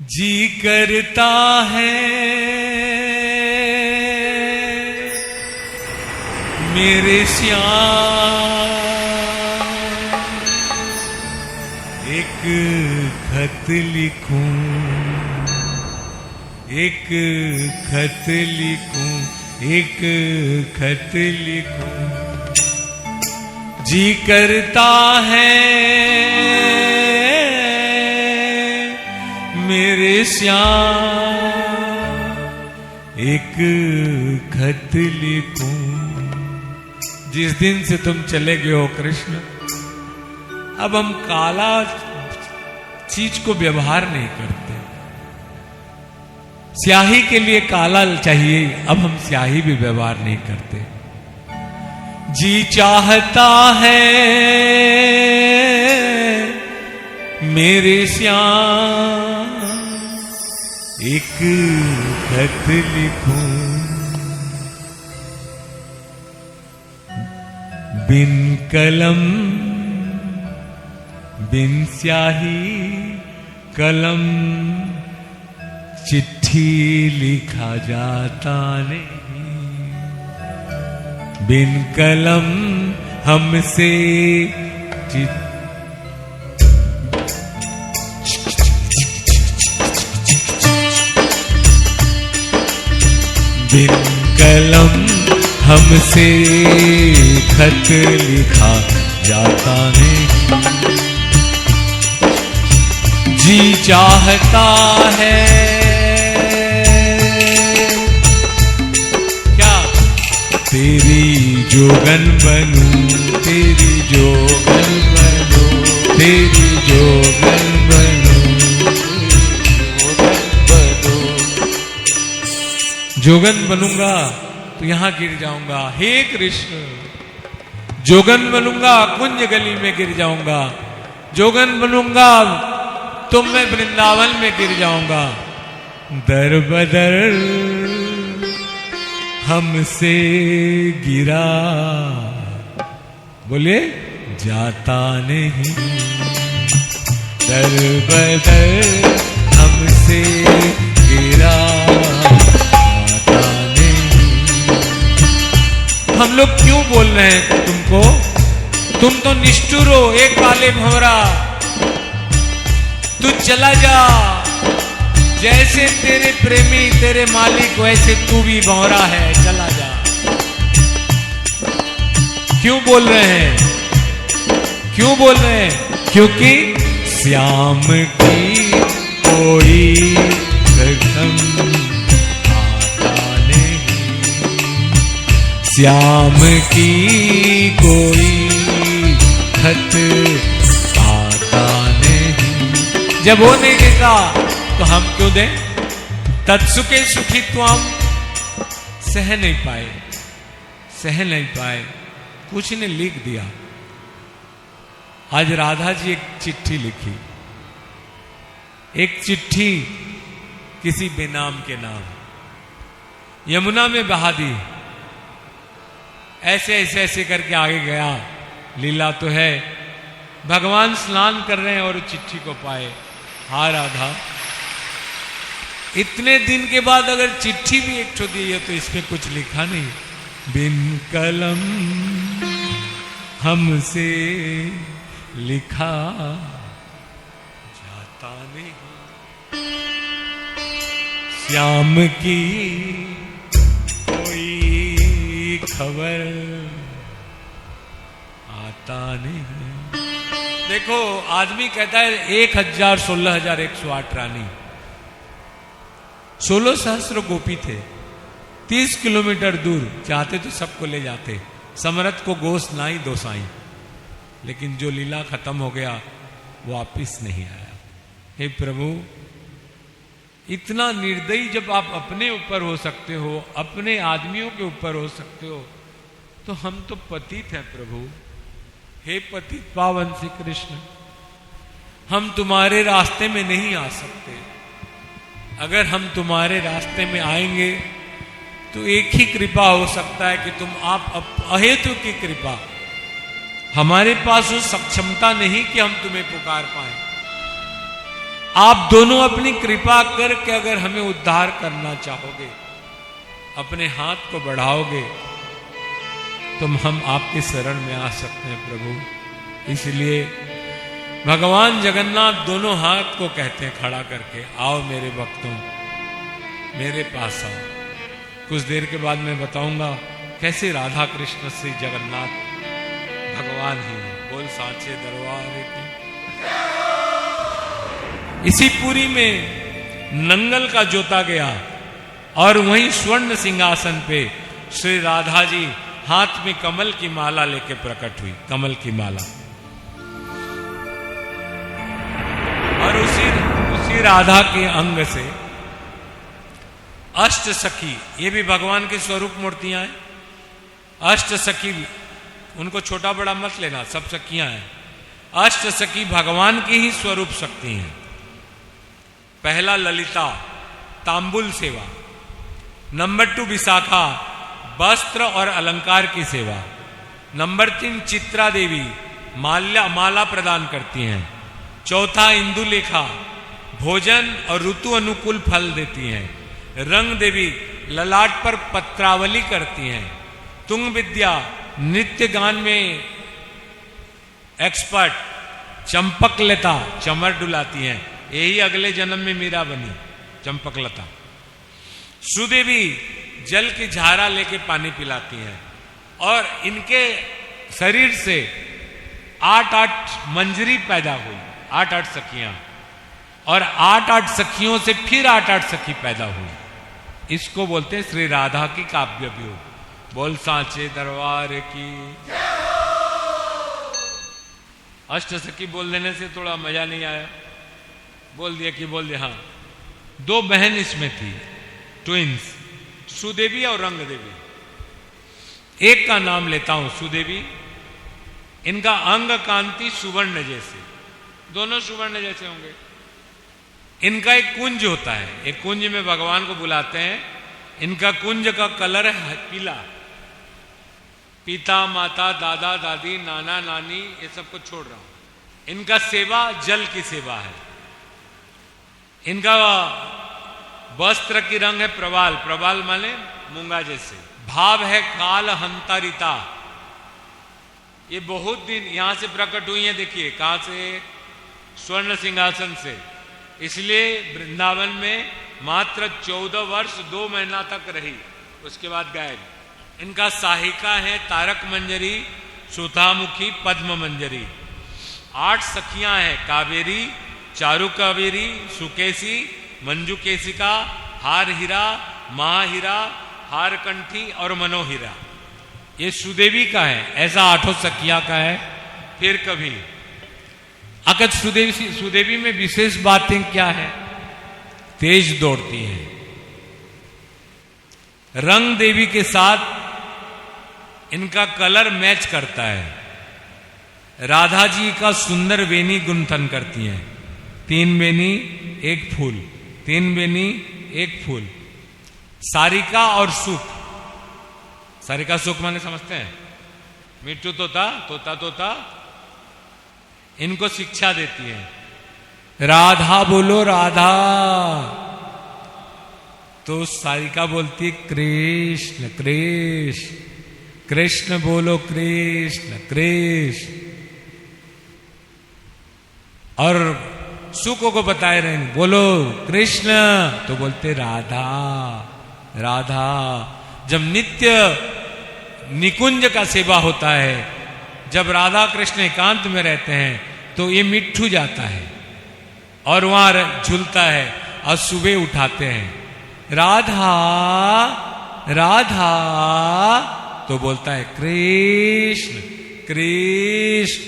जी करता है मेरे श्याम एक खत लिखूं, एक खत लिखूं, एक खत लिखूं। जी करता है मेरे श्याम एक खत लिखूं। जिस दिन से तुम चले गए हो कृष्ण, अब हम काला चीज को व्यवहार नहीं करते। स्याही के लिए काला चाहिए, अब हम स्याही भी व्यवहार नहीं करते। जी चाहता है मेरे श्याम एक खत लिखूं। बिन कलम बिन स्याही कलम चिट्ठी लिखा जाता नहीं। बिन कलम हमसे बिन कलम हमसे खत लिखा जाता नहीं। जी चाहता है क्या तेरी जोगन बनूं, तेरी जोगन बनूं, तेरी जोगन बनूं, जोगन बनूंगा तो यहां गिर जाऊंगा। हे कृष्ण, जोगन बनूंगा कुंज गली में गिर जाऊंगा। जोगन बनूंगा तो मैं वृंदावन में गिर जाऊंगा। दर बदर हमसे गिरा, बोले जाता नहीं। दर बदर हमसे गिरा जाता नहीं। हम लोग क्यों बोल रहे हैं तुमको? तुम तो निष्ठुर हो, एक काले भंवरा, तू चला जा। जैसे तेरे प्रेमी तेरे मालिक, वैसे तू भी भंवरा है, चला जा। क्यों बोल रहे हैं? क्यों बोल रहे हैं? क्योंकि श्याम की कोई कसम आता नहीं। श्याम की कोई खत आता नहीं। जब वो नहीं देता तो हम क्यों दें? तत्सुखे सुखी त्वम, सह नहीं पाए, सह नहीं पाए, कुछ ने लिख दिया। आज राधा जी एक चिट्ठी लिखी, एक चिट्ठी किसी बेनाम के नाम यमुना में बहा दी। ऐसे ऐसे ऐसे करके आगे गया। लीला तो है, भगवान स्नान कर रहे हैं और चिट्ठी को पाए। हा राधा, इतने दिन के बाद अगर चिट्ठी भी एक ठो दी है तो इसमें कुछ लिखा नहीं। बिन कलम हमसे लिखा जाता नहीं। श्याम की कोई खबर आता नहीं। देखो, आदमी कहता है 1000 16,108 रानी, 16 सहस्र गोपी थे, 30 किलोमीटर दूर, चाहते तो सबको ले जाते। समरथ को गोस नाई दो साई, लेकिन जो लीला खत्म हो गया वापिस नहीं आया। हे प्रभु, इतना निर्दयी जब आप अपने ऊपर हो सकते हो, अपने आदमियों के ऊपर हो सकते हो, तो हम तो पतित हैं प्रभु। हे पतित पावन श्री कृष्ण, हम तुम्हारे रास्ते में नहीं आ सकते। अगर हम तुम्हारे रास्ते में आएंगे तो एक ही कृपा हो सकता है कि तुम आप अहेतु की कृपा। हमारे पास वो सक्षमता नहीं कि हम तुम्हें पुकार पाए। आप दोनों अपनी कृपा करके अगर हमें उद्धार करना चाहोगे, अपने हाथ को बढ़ाओगे, तो हम आपके शरण में आ सकते हैं प्रभु। इसलिए भगवान जगन्नाथ दोनों हाथ को कहते हैं खड़ा करके, आओ मेरे भक्तों, मेरे पास आओ। कुछ देर के बाद मैं बताऊंगा कैसे राधा कृष्ण श्री जगन्नाथ भगवान ही है। बोल सांचे दरबार की। इसी पुरी में नंगल का जोता गया और वहीं स्वर्ण सिंहासन पे श्री राधा जी हाथ में कमल की माला लेके प्रकट हुई, कमल की माला। और उसी राधा के अंग से अष्ट सखी, ये भी भगवान की स्वरूप मूर्तियां हैं। अष्ट सखी, उनको छोटा बड़ा मत लेना, सब सखियां हैं। अष्ट सखी भगवान की ही स्वरूप शक्ति हैं। पहला ललिता, तांबुल सेवा। नंबर 2 विशाखा, वस्त्र और अलंकार की सेवा। नंबर 3 चित्रा देवी, माला प्रदान करती हैं। चौथा इंदुलेखा, भोजन और ऋतु अनुकूल फल देती हैं। रंग देवी ललाट पर पत्रावली करती हैं। तुंग विद्या, नृत्य गान में एक्सपर्ट। चंपकलता, चमर डुलाती हैं। यही अगले जन्म में मीरा बनी, चंपकलता। सुदेवी जल की झारा लेके पानी पिलाती हैं। और इनके शरीर से 8 मंजरी पैदा हुई, 8 सखियां। और 8 सखियों से फिर 8 सखी पैदा हुई। इसको बोलते हैं श्री राधा की काव्य व्यूह। बोल सांचे दरबार की। अष्ट सखी बोल देने से थोड़ा मजा नहीं आया, बोल दिया कि बोल दिया। हाँ, 2 बहन इसमें थी, ट्विंस, सुदेवी और रंग देवी। एक का नाम लेता हूं, सुदेवी। इनका अंग कांति सुवर्ण जैसे, दोनों सुवर्ण जैसे होंगे। इनका एक कुंज होता है, एक कुंज में भगवान को बुलाते हैं। इनका कुंज का कलर है पीला। पिता माता, दादा दादी, नाना नानी, ये सबको छोड़ रहा हूं। इनका सेवा जल की सेवा है। इनका वस्त्र की रंग है प्रवाल, प्रवाल माने मूंगा जैसे। भाव है काल हंतारिता। ये बहुत दिन यहां से प्रकट हुई है। देखिए कहां से, स्वर्ण सिंहासन से। इसलिए वृंदावन में मात्र 14 वर्ष 2 महीना तक रही, उसके बाद गायब। इनका साहिका है तारक मंजरी, सुधामुखी, पद्म मंजरी। 8 सखियां हैं, कावेरी, चारु कावेरी, सुकेशी, मंजू केशिका, हार हीरा, महाहीरा, हारकंठी और मनोहीरा। ये सुदेवी का है, ऐसा 8 सखियां का है। फिर कभी अगर सुदेवी में विशेष बातें क्या है? तेज दौड़ती है। रंग देवी के साथ इनका कलर मैच करता है। राधा जी का सुंदर वेणी गुंथन करती हैं। 3 वेणी 1 फूल, 3 वेणी 1 फूल। सारिका और सुख, सारिका सुख माने समझते हैं? मिट्टू तोता, तोता तोता, इनको शिक्षा देती है। राधा बोलो राधा, तो सारिका बोलती कृष्ण कृष्ण, कृष्ण बोलो कृष्ण कृष्ण। और सुख को बताए रहे, बोलो कृष्ण, तो बोलते राधा राधा। जब नित्य निकुंज का सेवा होता है, जब राधा कृष्ण एकांत में रहते हैं, तो ये मिट्ठू जाता है और वहां झूलता है और सुबह उठाते हैं, राधा राधा, तो बोलता है कृष्ण कृष्ण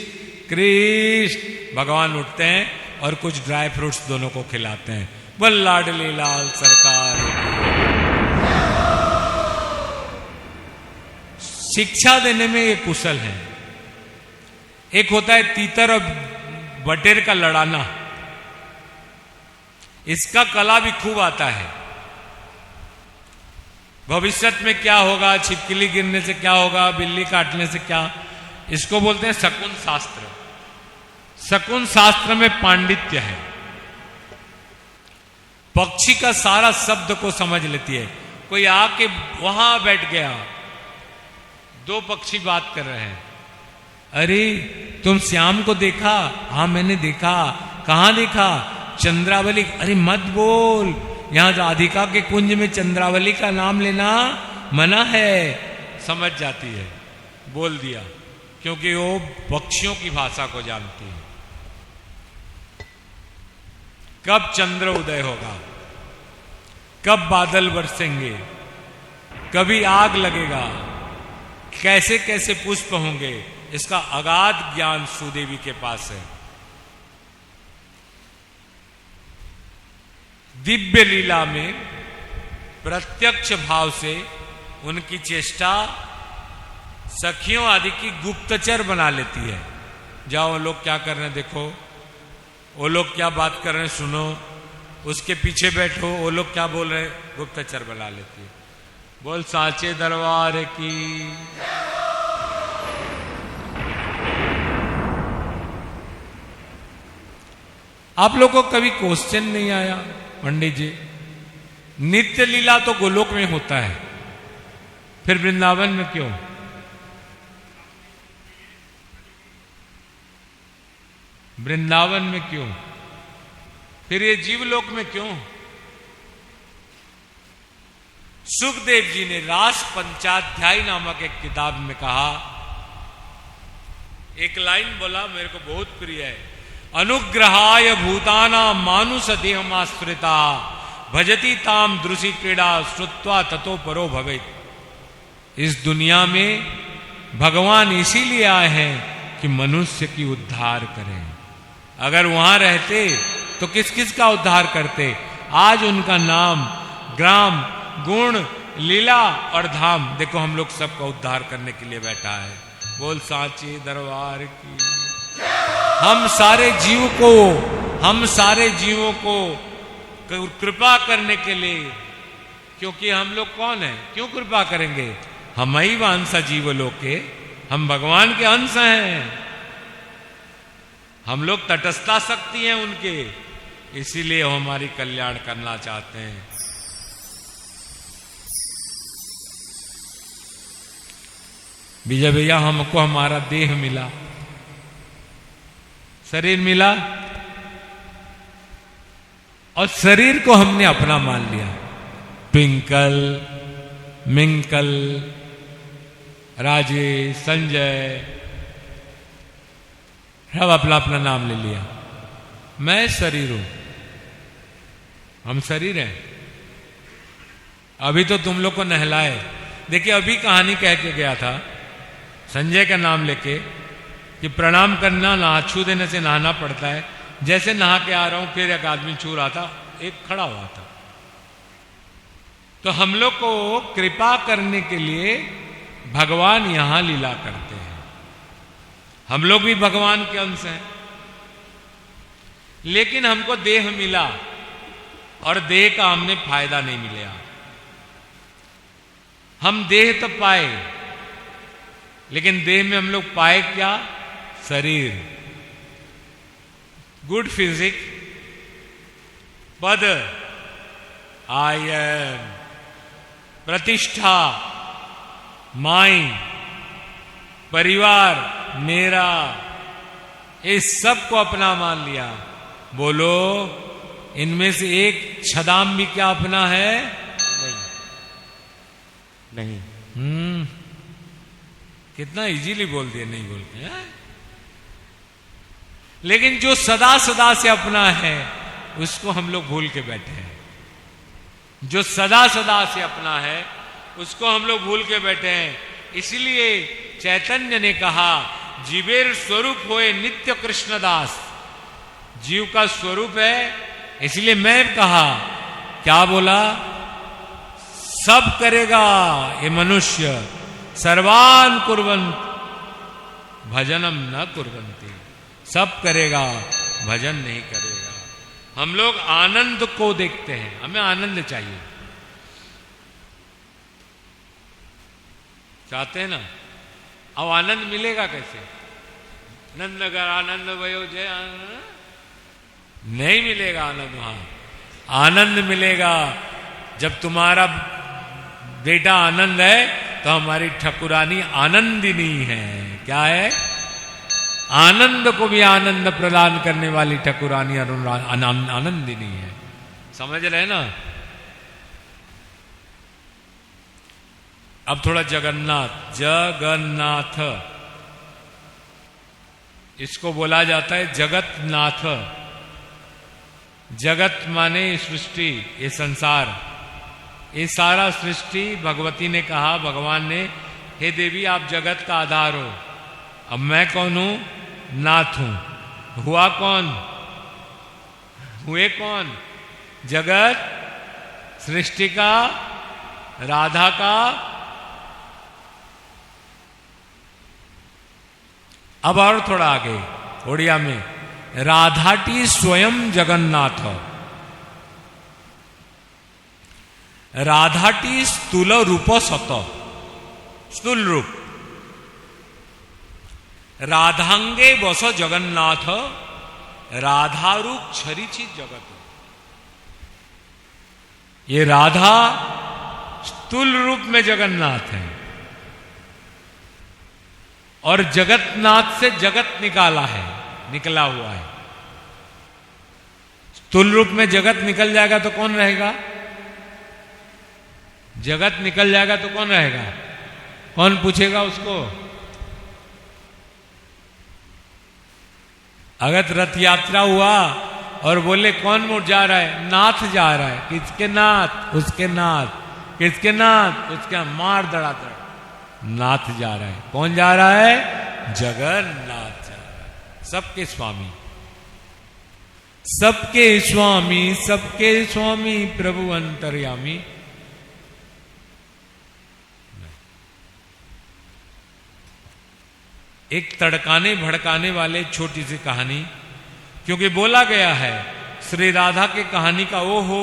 कृष्ण। भगवान उठते हैं और कुछ ड्राई फ्रूट्स दोनों को खिलाते हैं। बोल लाडली लाल सरकार। शिक्षा देने में ये कुशल है। एक होता है तीतर और बटेर का लड़ाना, इसका कला भी खूब आता है। भविष्य में क्या होगा, छिपकली गिरने से क्या होगा, बिल्ली काटने से क्या, इसको बोलते हैं शकुन शास्त्र। शकुन शास्त्र में पांडित्य है। पक्षी का सारा शब्द को समझ लेती है। कोई आके वहां बैठ गया, दो पक्षी बात कर रहे हैं, अरे तुम श्याम को देखा? हाँ मैंने देखा। कहां देखा? चंद्रावली। अरे मत बोल, यहां राधिका के कुंज में चंद्रावली का नाम लेना मना है। समझ जाती है, बोल दिया, क्योंकि वो पक्षियों की भाषा को जानती है। कब चंद्र उदय होगा, कब बादल बरसेंगे, कभी आग लगेगा, कैसे कैसे पुष्प होंगे, इसका अगाध ज्ञान सुदेवी के पास है। दिव्य लीला में प्रत्यक्ष भाव से उनकी चेष्टा सखियों आदि की गुप्तचर बना लेती है। जाओ, लोग क्या कर रहे हैं देखो, वो लोग क्या बात कर रहे हैं सुनो, उसके पीछे बैठो, वो लोग क्या बोल रहे हैं, गुप्तचर बना लेती है। बोल सांचे दरबार की। आप लोग को कभी क्वेश्चन नहीं आया पंडित जी, नित्य लीला तो गोलोक में होता है, फिर वृंदावन में क्यों? वृंदावन में क्यों? फिर ये जीवलोक में क्यों? सुखदेव जी ने रास पंचाध्यायी नामक एक किताब में कहा, एक लाइन बोला मेरे को बहुत प्रिय है, अनुग्रहाय भूताना मानुष देहमाश्रिता भजती ताम दृषि क्रीड़ा श्रुत्वा ततो परो भवेत्। इस दुनिया में भगवान इसीलिए आए हैं कि मनुष्य की उद्धार करें। अगर वहां रहते तो किस किस का उद्धार करते? आज उनका नाम, ग्राम, गुण, लीला और धाम, देखो हम लोग सबका उद्धार करने के लिए बैठा है। बोल सांचे दरबार की। हम सारे जीवों को कृपा करने के लिए, क्योंकि हम लोग कौन है, क्यों कृपा करेंगे? हम ही अंश जीव लोग के, हम भगवान के अंश हैं। हम लोग तटस्थता शक्ति हैं उनके, इसीलिए वो हमारी कल्याण करना चाहते हैं। विजय भैया, हमको हमारा देह मिला, शरीर मिला, और शरीर को हमने अपना मान लिया। ट्विंकल, मिंकल, राजेश, संजय, सब अपना अपना नाम ले लिया। मैं शरीर हूं, हम शरीर हैं। अभी तो तुम लोग को नहलाए, देखिए अभी कहानी कह के गया था संजय का नाम लेके कि प्रणाम करना, नहा छू देने से नहाना पड़ता है। जैसे नहा के आ रहा हूं, फिर एक आदमी छू रहा था, एक खड़ा हुआ था। तो हम लोग को कृपा करने के लिए भगवान यहां लीला करते हैं। हम लोग भी भगवान के अंश हैं, लेकिन हमको देह मिला और देह का हमने फायदा नहीं मिला। हम देह तो पाए, लेकिन देह में हम लोग पाए क्या? शरीर, गुड फिजिक, पद, आयन, प्रतिष्ठा, माइंड, परिवार मेरा, इस सब को अपना मान लिया। बोलो, इनमें से एक छदाम भी क्या अपना है? नहीं। कितना इजीली बोल दिया, नहीं बोलते हैं? लेकिन जो सदा सदा से अपना है, उसको हम लोग भूल के बैठे हैं। जो सदा सदा से अपना है, उसको हम लोग भूल के बैठे हैं। इसलिए चैतन्य ने कहा, जीवेर स्वरूप होए नित्य कृष्णदास। जीव का स्वरूप है, इसलिए मैं कहा, क्या बोला? सब करेगा ये मनुष्य, सर्वान कुर्वन्त भजनम न कुर्वन्ति। सब करेगा, भजन नहीं करेगा। हम लोग आनंद को देखते हैं, हमें आनंद चाहिए, चाहते हैं ना? अब आनंद मिलेगा कैसे? नंदगर आनंद भयो जय आनंद, नहीं मिलेगा आनंद वहां। आनंद मिलेगा जब तुम्हारा बेटा आनंद है तो हमारी ठकुरानी आनंदिनी है। क्या है? आनंद को भी आनंद प्रदान करने वाली ठकुरानी आनंदिनी है। समझ रहे ना? अब थोड़ा जगन्नाथ, जगन्नाथ इसको बोला जाता है जगतनाथ। जगत माने सृष्टि, ये संसार, ये सारा सृष्टि भगवती ने कहा, भगवान ने, हे देवी आप जगत का आधार हो। अब मैं कौन हूं? नाथ हूं। हुआ कौन? हुए कौन? जगत, सृष्टि का, राधा का। अब और थोड़ा आगे ओडिया में, राधाटी स्वयं जगन्नाथ। राधाटी स्थूल रूप सत, स्थूल रूप। राधांगे बस जगन्नाथ, राधारूप छरिछि जगत। ये राधा स्थूल रूप में जगन्नाथ है और जगतनाथ से जगत निकाला है, निकला हुआ है। स्थूल रूप में जगत निकल जाएगा तो कौन रहेगा? जगत निकल जाएगा तो कौन रहेगा? कौन पूछेगा उसको? अगर रथ यात्रा हुआ और बोले कौन मुड़ जा रहा है? नाथ जा रहा है। किसके नाथ? उसके नाथ। किसके नाथ? उसके। मार दड़ादड़ नाथ जा रहा है। कौन जा रहा है? जगन्नाथ जा रहा है। सबके स्वामी, सबके स्वामी, सबके स्वामी प्रभु अंतर्यामी। एक तड़काने भड़काने वाले छोटी सी कहानी, क्योंकि बोला गया है श्री राधा की कहानी का ओहो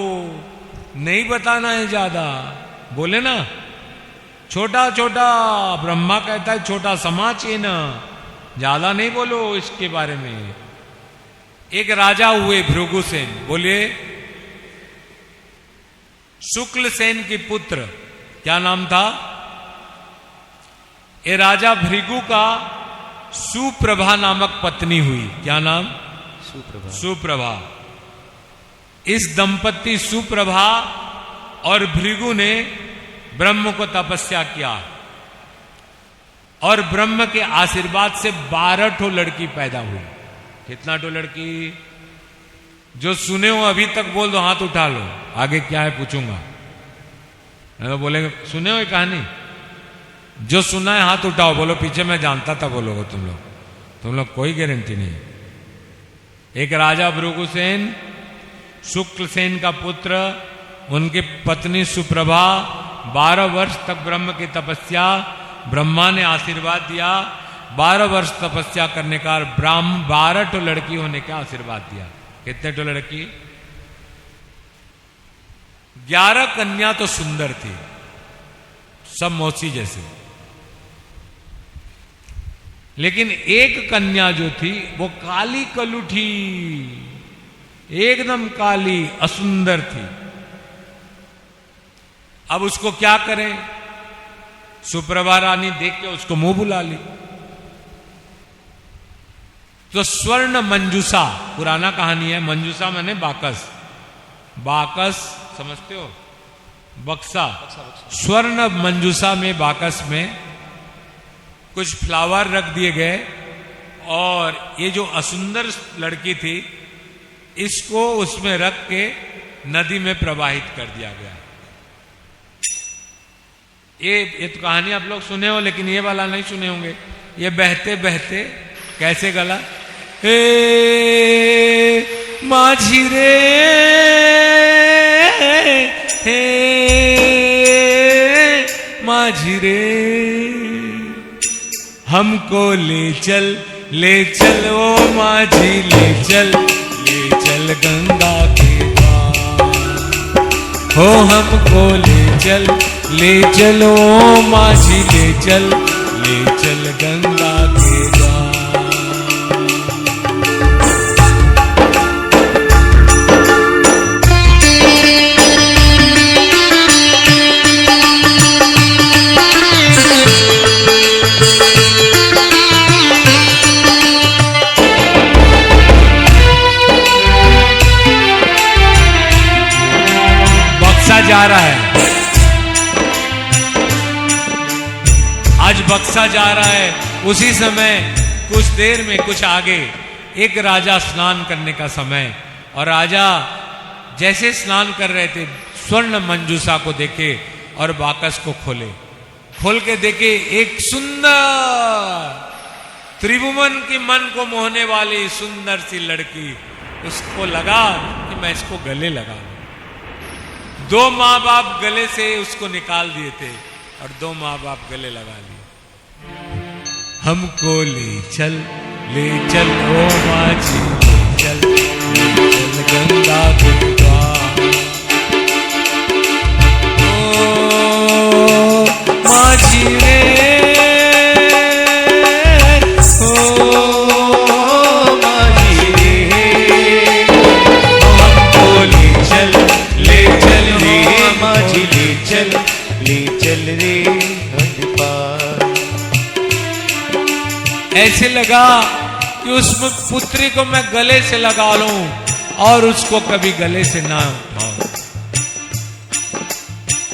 नहीं बताना है ज्यादा। बोले ना, छोटा छोटा, ब्रह्मा कहता है छोटा समाचीन, ज्यादा नहीं बोलो इसके बारे में। एक राजा हुए भृगुसेन, बोलिए। शुक्ल सेन की पुत्र, क्या नाम था? ये राजा भृगु का सुप्रभा नामक पत्नी हुई। क्या नाम? सुप्रभा। सुप्रभा। इस दंपति सुप्रभा और भृगु ने ब्रह्म को तपस्या किया और ब्रह्म के आशीर्वाद से 12 ठो लड़की पैदा हुई। कितना ठो लड़की? जो सुने हो अभी तक बोल दो, हाथ उठा लो। आगे क्या है पूछूंगा। तो बोलेंगे सुने हो ये कहानी? जो सुना है हाथ उठाओ, बोलो पीछे मैं जानता था बोलोगे तुम लोग कोई गारंटी नहीं। एक राजा भृगुसेन, शुक्ल सेन का पुत्र, उनकी पत्नी सुप्रभा, 12 वर्ष तक ब्रह्म की तपस्या, ब्रह्मा ने आशीर्वाद दिया। 12 वर्ष तपस्या करने का 12 ठो लड़की होने का आशीर्वाद दिया। कितने ठो लड़की? 11 कन्या तो सुंदर थी, सब मौसी जैसे, लेकिन एक कन्या जो थी वो काली कलुठी, एकदम काली, असुंदर थी। अब उसको क्या करें? सुप्रभा रानी देख के उसको मुंह बुला ली। तो स्वर्ण मंजूषा, पुराना कहानी है, मंजूषा माने बाकस। बाकस समझते हो? बक्सा। स्वर्ण मंजूषा में, बाकस में कुछ फ्लावर रख दिए गए और ये जो असुंदर लड़की थी इसको उसमें रख के नदी में प्रवाहित कर दिया गया। ये तो कहानी आप लोग सुने हो, लेकिन ये वाला नहीं सुने होंगे। ये बहते बहते कैसे गला? हे माझी रे, हे माझी रे, हमको ले चल ओ माझी, ले चल गंगा के पार। हो हमको ले चल ओ माझी, ले चल गंगा के पार। बक्सा जा रहा है, आज बक्सा जा रहा है। उसी समय कुछ देर में, कुछ आगे, एक राजा स्नान करने का समय, और राजा जैसे स्नान कर रहे थे स्वर्ण मंजूषा को देखे और बाकस को खोले, खोल के देखे एक सुंदर त्रिभुवन की मन को मोहने वाली सुंदर सी लड़की। उसको लगा कि मैं इसको गले लगा लूं। 2 माँ बाप गले से उसको निकाल दिए थे और 2 माँ बाप गले लगा लिए। हमको ले चल ओ माझी, ले चल गंगा के द्वार। ओ माझी रे, ऐसे लगा कि उस पुत्री को मैं गले से लगा लूं और उसको कभी गले से ना उठाऊं।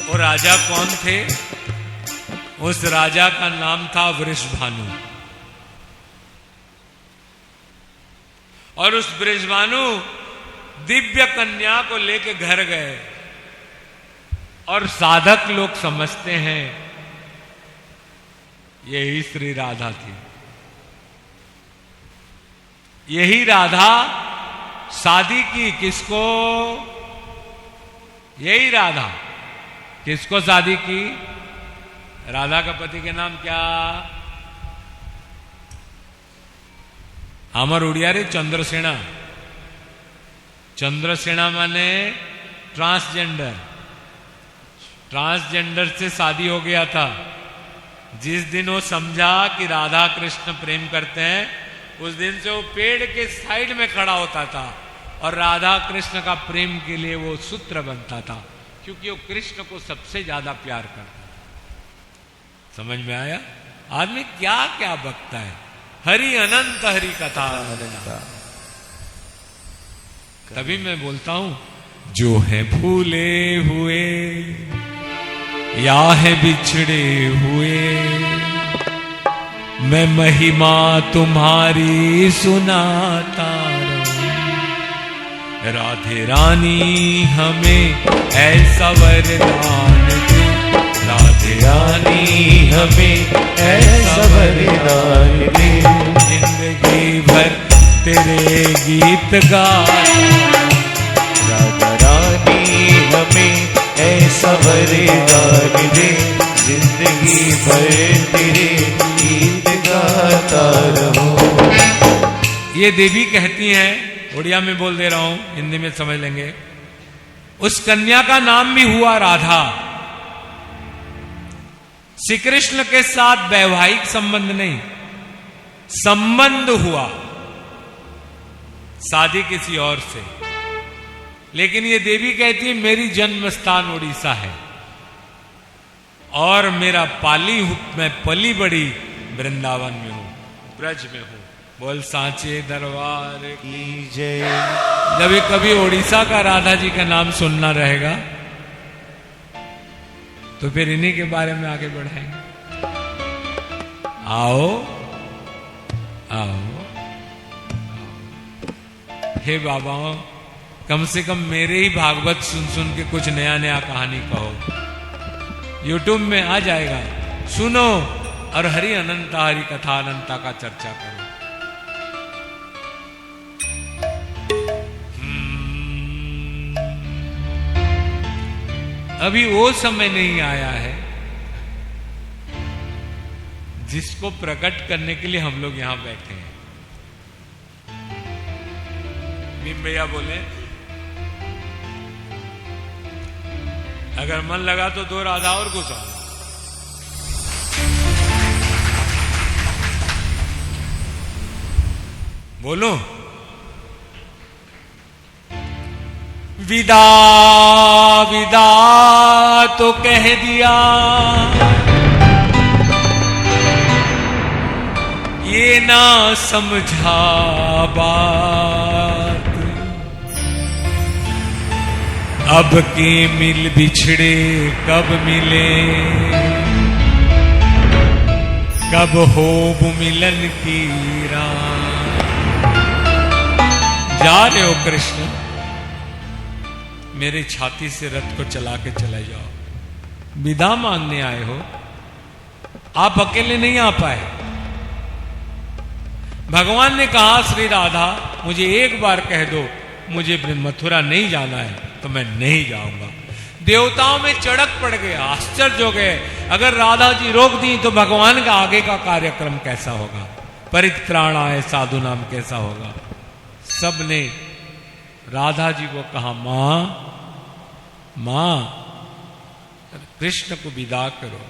वो राजा कौन थे? उस राजा का नाम था वृषभानु। और उस वृषभानु दिव्य कन्या को लेके घर गए, और साधक लोग समझते हैं यही श्री राधा थी। यही राधा शादी की किसको? यही राधा किसको शादी की? राधा का पति के नाम क्या? अमर उड़िया रे चंद्रसेना। चंद्रसेना माने ट्रांसजेंडर। ट्रांसजेंडर से शादी हो गया था। जिस दिन वो समझा कि राधा कृष्ण प्रेम करते हैं, उस दिन से वो पेड़ के साइड में खड़ा होता था और राधा कृष्ण का प्रेम के लिए वो सूत्र बनता था, क्योंकि वो कृष्ण को सबसे ज्यादा प्यार करता था। समझ में आया? आदमी क्या क्या बकता है। हरि अनंत हरि कथा अनंता। तभी मैं बोलता हूं, जो है भूले हुए या है बिछड़े हुए, मैं महिमा तुम्हारी सुनाता रहूं। राधे रानी हमें ऐसा वरदान दे, राधे रानी हमें ऐसा वरदान दे, जिंदगी भर तेरे गीत गाता। राधा रानी हमें ऐसा वरदान दे, जिंदगी भर तेरे गीत गाता रहूं। ये देवी कहती हैं, उड़िया में बोल दे रहा हूं, हिंदी में समझ लेंगे। उस कन्या का नाम भी हुआ राधा। श्री कृष्ण के साथ वैवाहिक संबंध नहीं, संबंध हुआ शादी किसी और से, लेकिन ये देवी कहती है मेरी जन्म स्थान उड़ीसा है और मेरा मैं पली बड़ी वृंदावन में हूं, ब्रज में हूं। बोल सांचे दरबार की जय। जब ये कभी उड़ीसा का राधा जी का नाम सुनना रहेगा तो फिर इन्हीं के बारे में आगे बढ़ाएंगे। आओ आओ, हे बाबाओं, कम से कम मेरे ही भागवत सुन सुन के कुछ नया नया कहानी कहो। यूट्यूब में आ जाएगा, सुनो और हरि अनंता हरि कथा अनंता का चर्चा करो। अभी वो समय नहीं आया है जिसको प्रकट करने के लिए हम लोग यहां बैठे हैं। भीम भैया बोले, अगर मन लगा तो 2 राधा और घुसा। बोलो, विदा विदा तो कह दिया, ये ना समझा बात, अब के मिल बिछड़े कब मिले, कब होब मिलन की रात। जा रहे हो कृष्ण, मेरे छाती से रथ को चला के चले जाओ। विदा मांगने आए हो, आप अकेले नहीं आ पाए। भगवान ने कहा श्री राधा मुझे एक बार कह दो मुझे मथुरा नहीं जाना है तो मैं नहीं जाऊंगा। देवताओं में चड़क पड़ गया, आश्चर्य हो गए। अगर राधा जी रोक दी तो भगवान का आगे का कार्यक्रम कैसा होगा, परित्राणाय साधु नाम कैसा होगा। सबने राधा जी को कहा मां मां कृष्ण को विदा करो,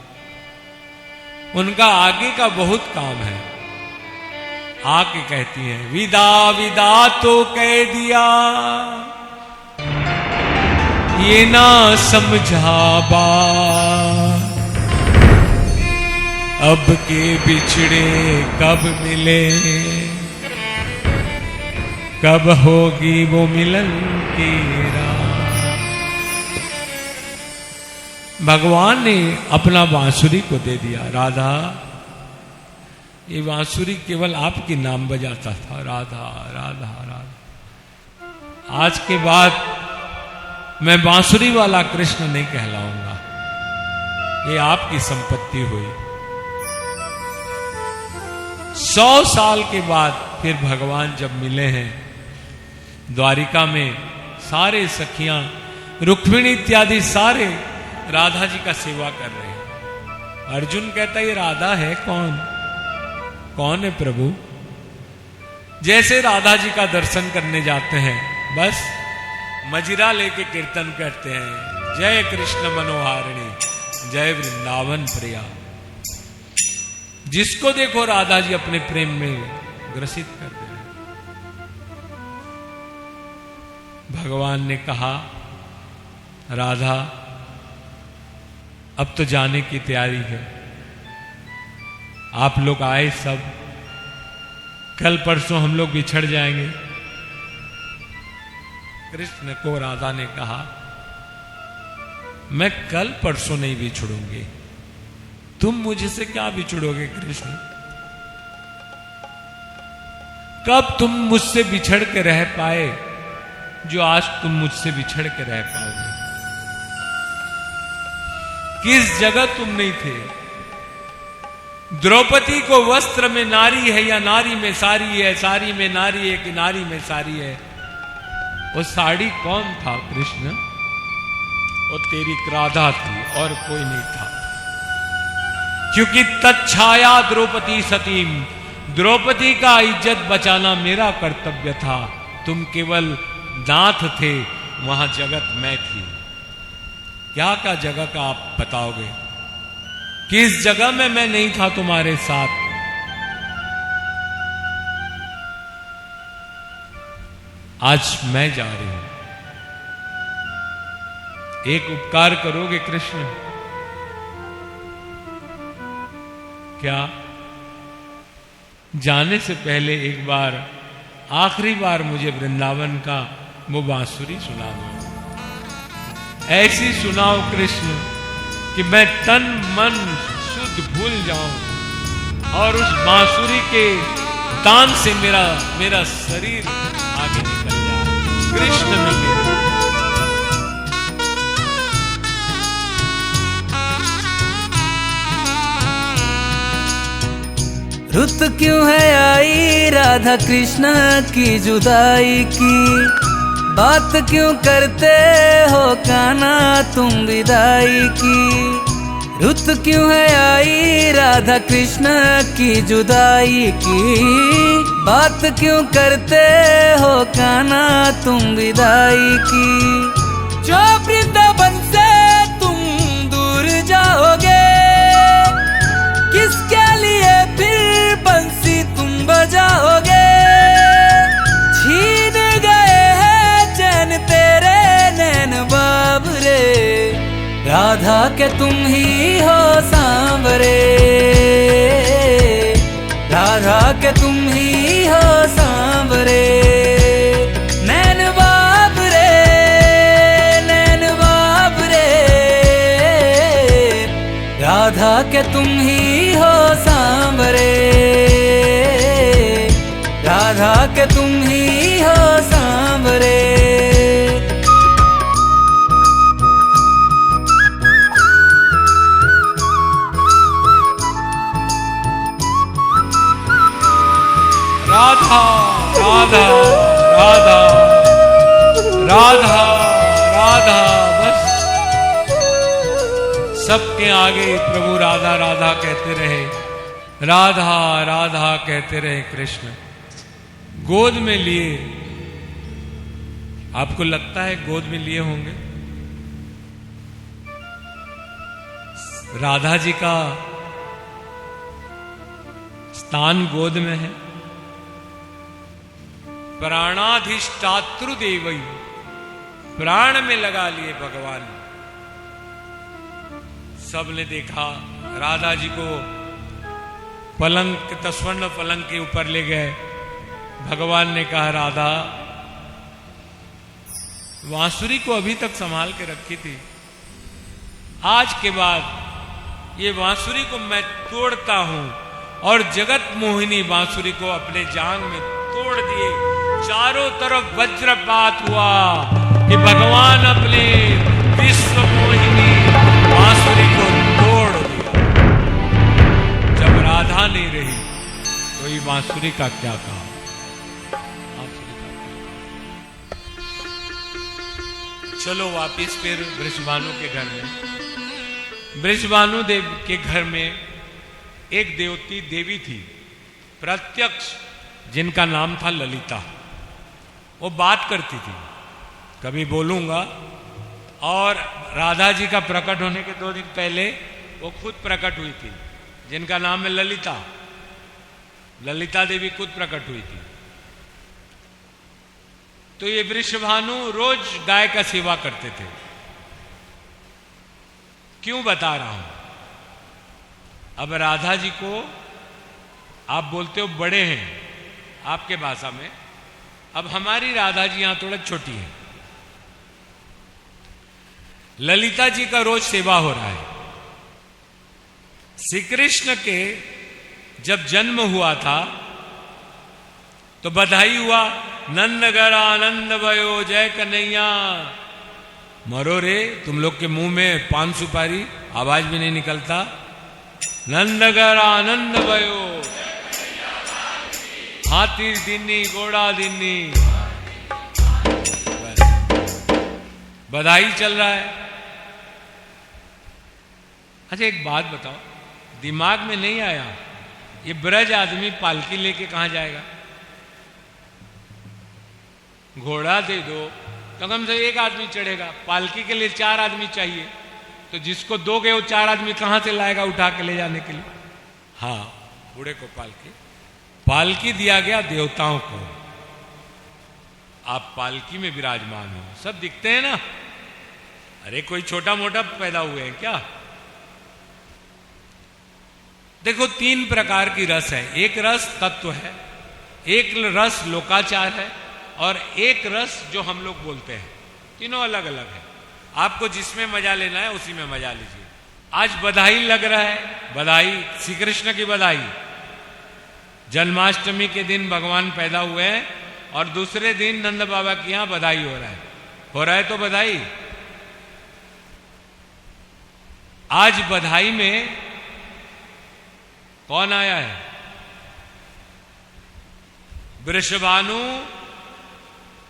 उनका आगे का बहुत काम है। आके कहती हैं विदा विदा तो कह दिया, ये ना समझा बात। अब के बिछड़े कब मिले, कब होगी वो मिलन की रात। भगवान ने अपना बांसुरी को दे दिया। राधा, ये बांसुरी केवल आपके नाम बजाता था, राधा राधा राधा। आज के बाद मैं बांसुरी वाला कृष्ण नहीं कहलाऊंगा, ये आपकी संपत्ति हुई। 100 साल के बाद फिर भगवान जब मिले हैं द्वारिका में, सारे सखियां रुक्मिणी इत्यादि सारे राधा जी का सेवा कर रहे हैं। अर्जुन कहता ये राधा है कौन? कौन है प्रभु? जैसे राधा जी का दर्शन करने जाते हैं बस मजिरा लेके कीर्तन करते हैं, जय कृष्ण मनोहारिणी, जय वृंदावन प्रिया। जिसको देखो राधा जी अपने प्रेम में ग्रसित कर दे रहे। भगवान ने कहा राधा अब तो जाने की तैयारी है, आप लोग आए सब, कल परसों हम लोग बिछड़ जाएंगे। कृष्ण को राधा ने कहा मैं कल परसों नहीं बिछड़ूंगी, तुम मुझसे क्या बिछड़ोगे कृष्ण? कब तुम मुझसे बिछड़ के रह पाए जो आज तुम मुझसे बिछड़ के रह पाओगे? किस जगह तुम नहीं थे? द्रौपदी को वस्त्र में नारी है या नारी में साड़ी है, साड़ी में नारी है कि नारी में साड़ी है? वो साड़ी कौन था कृष्ण? वो तेरी राधा थी और कोई नहीं था। क्योंकि तच्छाया द्रौपदी सतीम, द्रौपदी का इज्जत बचाना मेरा कर्तव्य था। तुम केवल नाथ थे, वहां जगत मैं थी। क्या क्या जगह का आप बताओगे? किस जगह में मैं नहीं था तुम्हारे साथ? आज मैं जा रही हूं, एक उपकार करोगे कृष्ण? क्या जाने से पहले एक बार, आखिरी बार मुझे वृंदावन का वो बांसुरी सुना दो। ऐसी सुनाओ कृष्ण कि मैं तन मन शुद्ध भूल जाऊं और उस बांसुरी के तान से मेरा शरीर आगे निकल जाए। कृष्ण मिले। रुत क्यों है आई राधा कृष्ण की जुदाई की, बात क्यों करते हो कान्हा तुम विदाई की। रुत क्यों है आई राधा कृष्ण की जुदाई की, बात क्यों करते हो कान्हा तुम विदाई की। जो वृंदावन से तुम दूर जाओगे, किसके लिए फिर बंसी तुम बजाओगे। छीन गए हैं चैन तेरे नैन बाबरे, राधा के तुम ही हो सांवरे, राधा के तुम ही हो सांवरे। नैन बाबरे, नैन के तुम ही हो सांवरे, राधा के तुम ही हो सांवरे। राधा राधा राधा राधा राधा, बस सबके आगे प्रभु राधा राधा कहते रहे, राधा राधा कहते रहे कृष्ण। गोद में लिए, आपको लगता है गोद में लिए होंगे? राधा जी का स्थान गोद में है। प्राणाधिष्ठातृ देवई, प्राण में लगा लिए भगवान। सबने देखा, राधा जी को पलंग, स्वर्ण पलंग के ऊपर ले गए। भगवान ने कहा, राधा, बांसुरी को अभी तक संभाल के रखी थी, आज के बाद ये बांसुरी को मैं तोड़ता हूं। और जगत मोहिनी बांसुरी को अपने जांग में तोड़ दिए। चारों तरफ वज्रपात हुआ कि भगवान अपने विश्व मोहिनी बांसुरी को तोड़ दिया। जब राधा नहीं रही तो ये बांसुरी का क्या काम? चलो वापिस फिर वृषभानु के घर में। वृषभानु देव के घर में एक देवती देवी थी, प्रत्यक्ष, जिनका नाम था ललिता। वो बात करती थी, कभी बोलूंगा। और राधा जी का प्रकट होने के 2 दिन पहले वो खुद प्रकट हुई थी, जिनका नाम है ललिता। ललिता देवी खुद प्रकट हुई थी। तो ये वृषभानु रोज गाय का सेवा करते थे। क्यों बता रहा हूं? अब राधा जी को आप बोलते हो बड़े हैं आपके भाषा में, अब हमारी राधा जी यहां थोड़ा छोटी है। ललिता जी का रोज सेवा हो रहा है। श्री कृष्ण के जब जन्म हुआ था तो बधाई हुआ, नंदगर आनंद भयो जय कन्हैया। मरो रे, तुम लोग के मुंह में पान सुपारी, आवाज भी नहीं निकलता। नंदगर आनंद भयो, हाथी दिन्नी घोड़ा दिन्नी, बधाई चल रहा है। अच्छा एक बात बताओ, दिमाग में नहीं आया ये ब्रज आदमी पालकी लेके कहां जाएगा? घोड़ा दे दो तो कम से 1 आदमी चढ़ेगा, पालकी के लिए 4 आदमी चाहिए, तो जिसको दोगे वो 4 आदमी कहां से लाएगा उठा के ले जाने के लिए? हाँ, बूढ़े को पालकी दिया गया देवताओं को। आप पालकी में विराजमान हो, सब दिखते हैं ना। अरे कोई छोटा मोटा पैदा हुए हैं क्या? देखो 3 प्रकार की रस है। एक रस तत्व है, एक रस लोकाचार है, और एक रस जो हम लोग बोलते हैं। तीनों अलग अलग है। आपको जिसमें मजा लेना है उसी में मजा लीजिए। आज बधाई लग रहा है, बधाई, श्री कृष्ण की बधाई। जन्माष्टमी के दिन भगवान पैदा हुए हैं और दूसरे दिन नंद बाबा के यहां बधाई हो रहा है तो बधाई। आज बधाई में कौन आया है? वृषभानु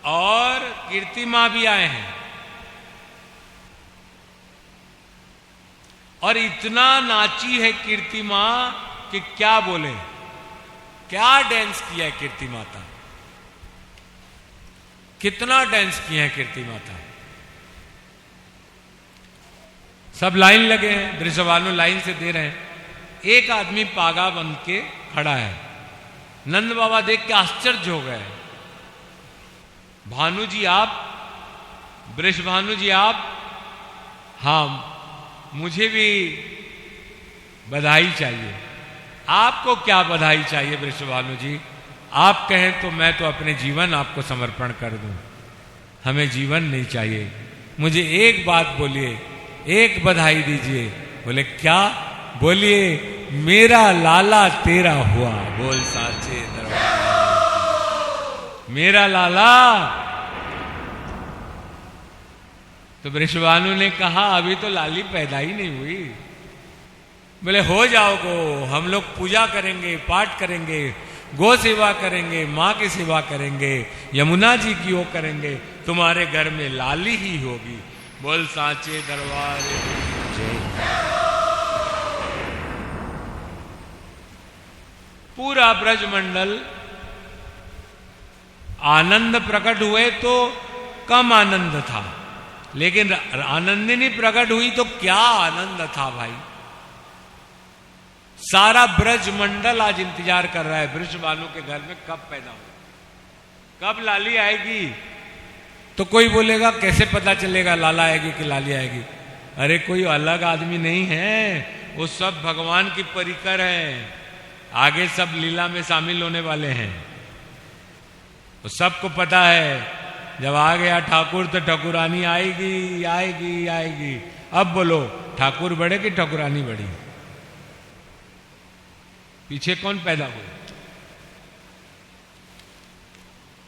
और कीर्ति मां भी आए हैं। और इतना नाची है कीर्ति मां कि क्या बोले, क्या डांस किया है कीर्ति माता, कितना डांस किया है कीर्ति माता। सब लाइन लगे हैं, वृषभानु लाइन से दे रहे हैं। एक आदमी पागा बन के खड़ा है। नंद बाबा देख के आश्चर्य हो गए। भानु जी आप, वृषभानु जी आप? हाँ, मुझे भी बधाई चाहिए। आपको क्या बधाई चाहिए वृषभानु जी? आप कहें तो मैं तो अपने जीवन आपको समर्पण कर दूं। हमें जीवन नहीं चाहिए, मुझे एक बात बोलिए, एक बधाई दीजिए। बोले क्या? बोलिए मेरा लाला तेरा हुआ, बोल साचे दरबार मेरा लाला। तो वृषभानु ने कहा अभी तो लाली पैदा ही नहीं हुई। बोले हो जाओ गो, हम लोग पूजा करेंगे, पाठ करेंगे, गो सेवा करेंगे, माँ की सेवा करेंगे, यमुना जी की वो करेंगे, तुम्हारे घर में लाली ही होगी। बोल साचे दरबार जय। पूरा ब्रजमंडल आनंद प्रकट हुए तो कम आनंद था, लेकिन आनंदिनी प्रकट हुई तो क्या आनंद था भाई। सारा ब्रजमंडल आज इंतजार कर रहा है वृषभानु के घर में कब पैदा हो, कब लाली आएगी। तो कोई बोलेगा कैसे पता चलेगा लाला आएगी कि लाली आएगी। अरे कोई अलग आदमी नहीं है, वो सब भगवान की परिकर है, आगे सब लीला में शामिल होने वाले हैं। तो सबको पता है जब आ गया ठाकुर तो ठाकुरानी आएगी आएगी आएगी। अब बोलो ठाकुर बड़े कि ठाकुरानी बड़ी, पीछे कौन पैदा हुए।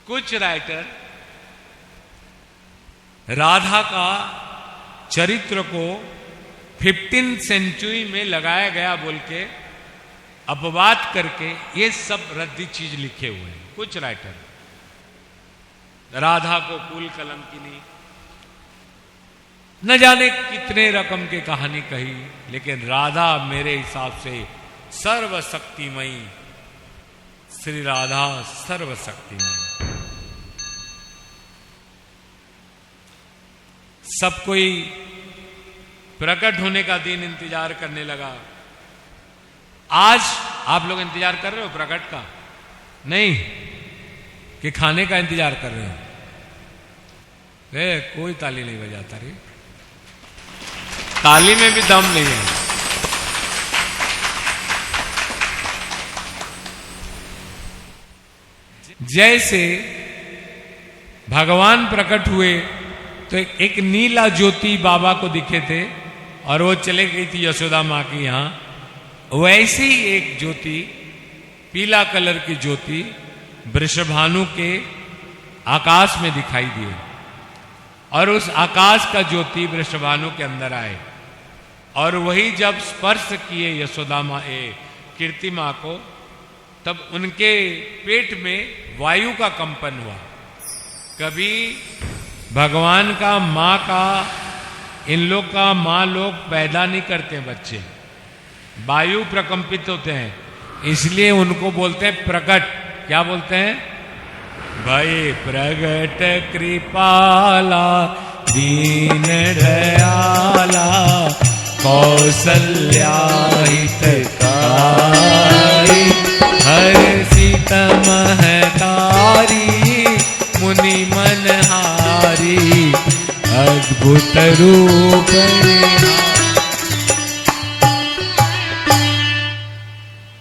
कुछ राइटर राधा का चरित्र को 15th सेंचुरी में लगाया गया बोल के अपवाद करके ये सब रद्दी चीज लिखे हुए हैं कुछ राइटर। राधा को कुल कलम की नहीं, न जाने कितने रकम की कहानी कही, लेकिन राधा मेरे हिसाब से सर्वशक्तिमयी, श्री राधा सर्वशक्तिमयी। सब कोई प्रकट होने का दिन इंतजार करने लगा। आज आप लोग इंतजार कर रहे हो प्रकट का? नहीं कि खाने का इंतजार कर रहे हो? कोई ताली नहीं बजाता रे, ताली में भी दम नहीं है। जैसे भगवान प्रकट हुए तो एक नीला ज्योति बाबा को दिखे थे और वो चले गई थी यशोदा माँ की यहां, वैसे ही एक ज्योति, पीला कलर की ज्योति वृषभानु के आकाश में दिखाई दिए और उस आकाश का ज्योति वृषभानु के अंदर आए और वही जब स्पर्श किए यशोदा माँ कीर्ति माँ को, तब उनके पेट में वायु का कंपन हुआ। कभी भगवान का, माँ का, इन लोग का माँ लोग पैदा नहीं करते बच्चे, वायु प्रकंपित होते हैं, इसलिए उनको बोलते हैं प्रकट। क्या बोलते हैं? भय प्रगट कृपाला दीन दयाला कौसल्या हितकारी हर्षित महतारी मुनि मनहारी अद्भुत रूप